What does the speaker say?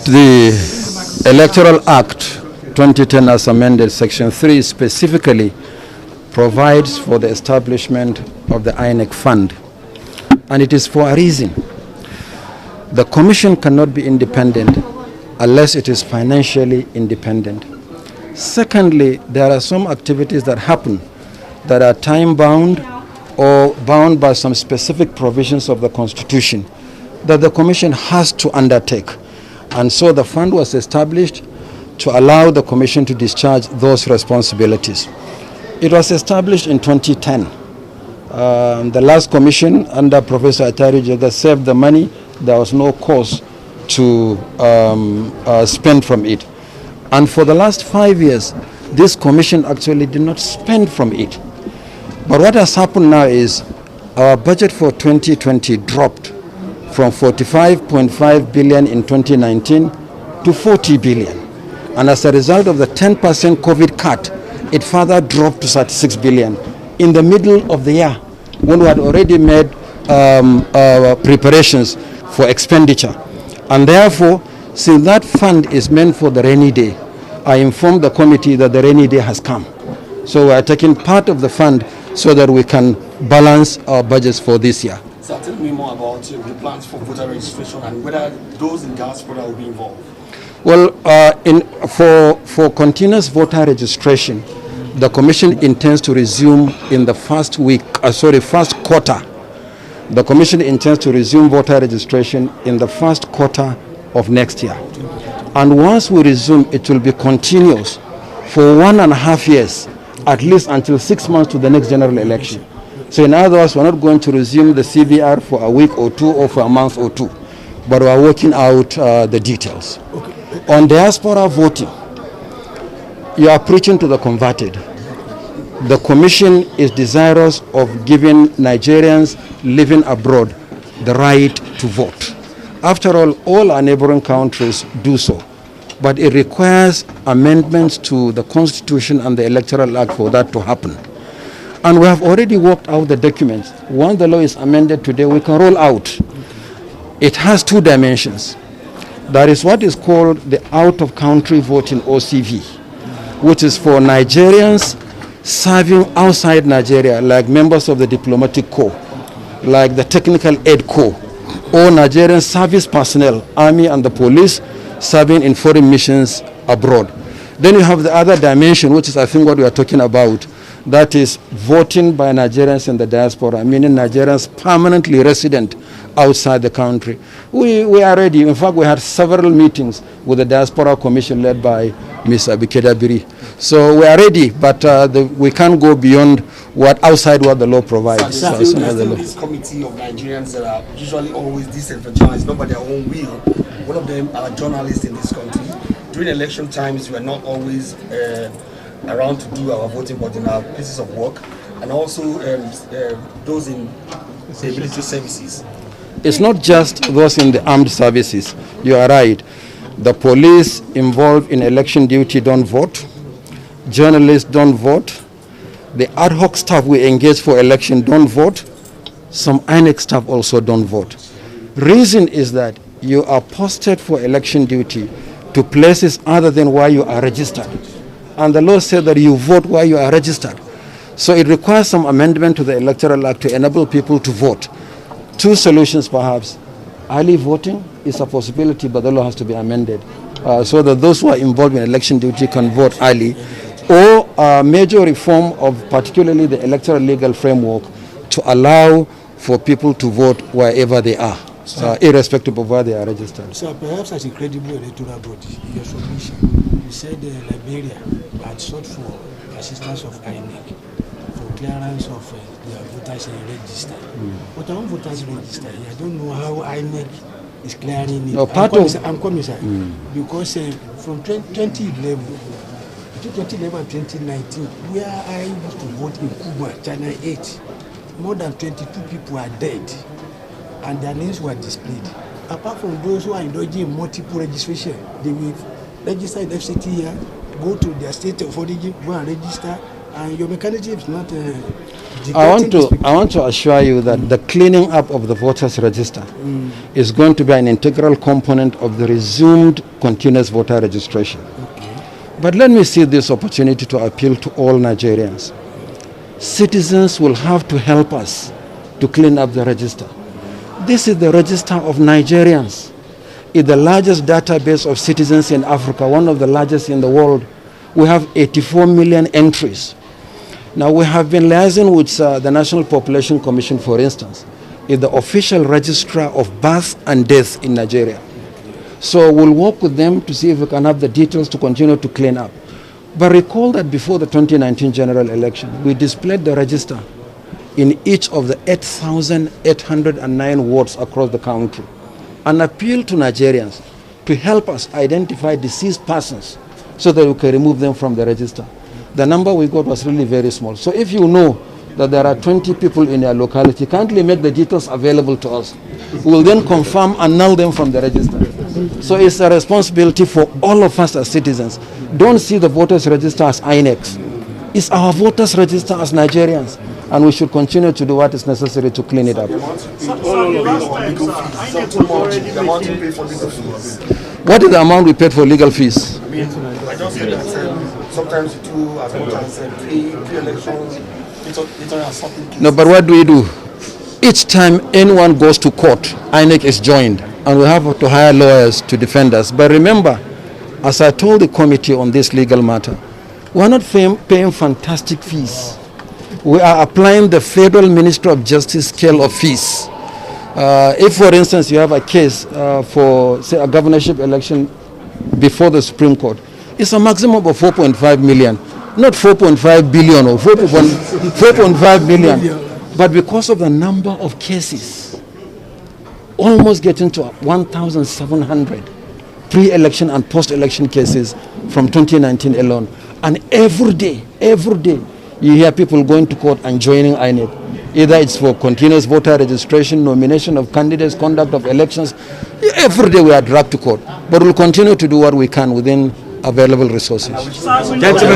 The Electoral Act 2010 as amended, Section 3 specifically provides for the establishment of the INEC fund. And it is for a reason. The Commission cannot be independent unless it is financially independent. Secondly, there are some activities that happen that are time-bound or bound by some specific provisions of the Constitution that the Commission has to undertake. And so the fund was established to allow the Commission to discharge those responsibilities. It was established in 2010. The last Commission under Professor Atari Jega saved the money. There was no cost to spend from it. And for the last 5 years, this Commission actually did not spend from it. But what has happened now is our budget for 2020 dropped from 45.5 billion in 2019 to 40 billion. And as a result of the 10% COVID cut, it further dropped to 36 billion in the middle of the year when we had already made preparations for expenditure. And therefore, since that fund is meant for the rainy day, I informed the committee that the rainy day has come. So we are taking part of the fund so that we can balance our budgets for this year. So tell me more about the plans for voter registration and whether those in diaspora will be involved. Well, for continuous voter registration, the Commission intends to resume in the first quarter. The Commission intends to resume voter registration in the first quarter of next year. And once we resume, it will be continuous for 1.5 years, at least until 6 months to the next general election. So in other words, we're not going to resume the CVR for a week or two or for a month or two, but we're working out the details. Okay. On diaspora voting, you are preaching to the converted. The Commission is desirous of giving Nigerians living abroad the right to vote. After all our neighboring countries do so, but it requires amendments to the Constitution and the Electoral Act for that to happen. And we have already worked out the documents. Once the law is amended today, we can roll out. It has two dimensions. There is what is called the out-of-country voting, OCV, which is for Nigerians serving outside Nigeria, like members of the diplomatic corps, like the technical aid corps, or Nigerian service personnel, army and the police, serving in foreign missions abroad. Then you have the other dimension, which is I think what we are talking about, that is voting by Nigerians in the diaspora, meaning Nigerians permanently resident outside the country. We are ready. In fact, we had several meetings with the Diaspora Commission led by Ms. Abikeda Biri. So we are ready, but we can't go beyond outside what the law provides. This committee of Nigerians that are usually always disenfranchised, not by their own will. One of them are journalists in this country. During election times, we are not always around to do our voting, but in our places of work, and also those in the military services. It's not just those in the armed services. You are right. The police involved in election duty don't vote. Journalists don't vote. The ad hoc staff we engage for election don't vote. Some INEC staff also don't vote. Reason is that you are posted for election duty to places other than where you are registered. And the law said that you vote where you are registered. So it requires some amendment to the Electoral Act to enable people to vote. Two solutions perhaps. Early voting is a possibility, but the law has to be amended so that those who are involved in election duty can vote early, or a major reform of particularly the electoral legal framework to allow for people to vote wherever they are, irrespective of where they are registered. So perhaps as a credible electoral body, your submission, you said Liberia had sought for assistance of INEC for clearance of their voters register. But among voters register, I don't know how INEC is clearing it. No, I'm coming, sir. Because from 2011 and 2019, where I used to vote in Cuba, China 8, more than 22 people are dead, and their names were displayed. Apart from those who are indulging in multiple registration, they will register in FCT here, go to their state of origin, go and register, And your mechanism is not. I want to assure you that the cleaning up of the voters register is going to be an integral component of the resumed continuous voter registration. Okay. But let me see this opportunity to appeal to all Nigerians. Citizens will have to help us to clean up the register. This is the register of Nigerians. It's the largest database of citizens in Africa, one of the largest in the world. We have 84 million entries. Now, we have been liaising with the National Population Commission, for instance, is the official registrar of births and deaths in Nigeria. So we'll work with them to see if we can have the details to continue to clean up. But recall that before the 2019 general election, we displayed the register in each of the 8,809 wards across the country and appeal to Nigerians to help us identify deceased persons so that we can remove them from the register. The number we got was really very small. So if you know that there are 20 people in your locality, kindly make the details available to us. We will then confirm and null them from the register. So it's a responsibility for all of us as citizens. Don't see the voters register as INEC. It's our voters register as Nigerians, and we should continue to do what is necessary to clean it up. What is the amount we paid for legal fees? I mean, I just said that sometimes you do as much as pre-elections, No, but what do? Each time anyone goes to court, INEC is joined, and we have to hire lawyers to defend us. But remember, as I told the committee on this legal matter, we are not paying fantastic fees. We are applying the Federal Ministry of Justice scale of fees. If, for instance, you have a case for, say, a governorship election before the Supreme Court, it's a maximum of 4.5 million, not 4.5 billion or 4.5 million. But because of the number of cases, almost getting to 1,700 pre-election and post-election cases from 2019 alone. And every day, you hear people going to court and joining INEC. Either it's for continuous voter registration, nomination of candidates, conduct of elections. Every day we are dragged to court. But we'll continue to do what we can within available resources. Gentlemen.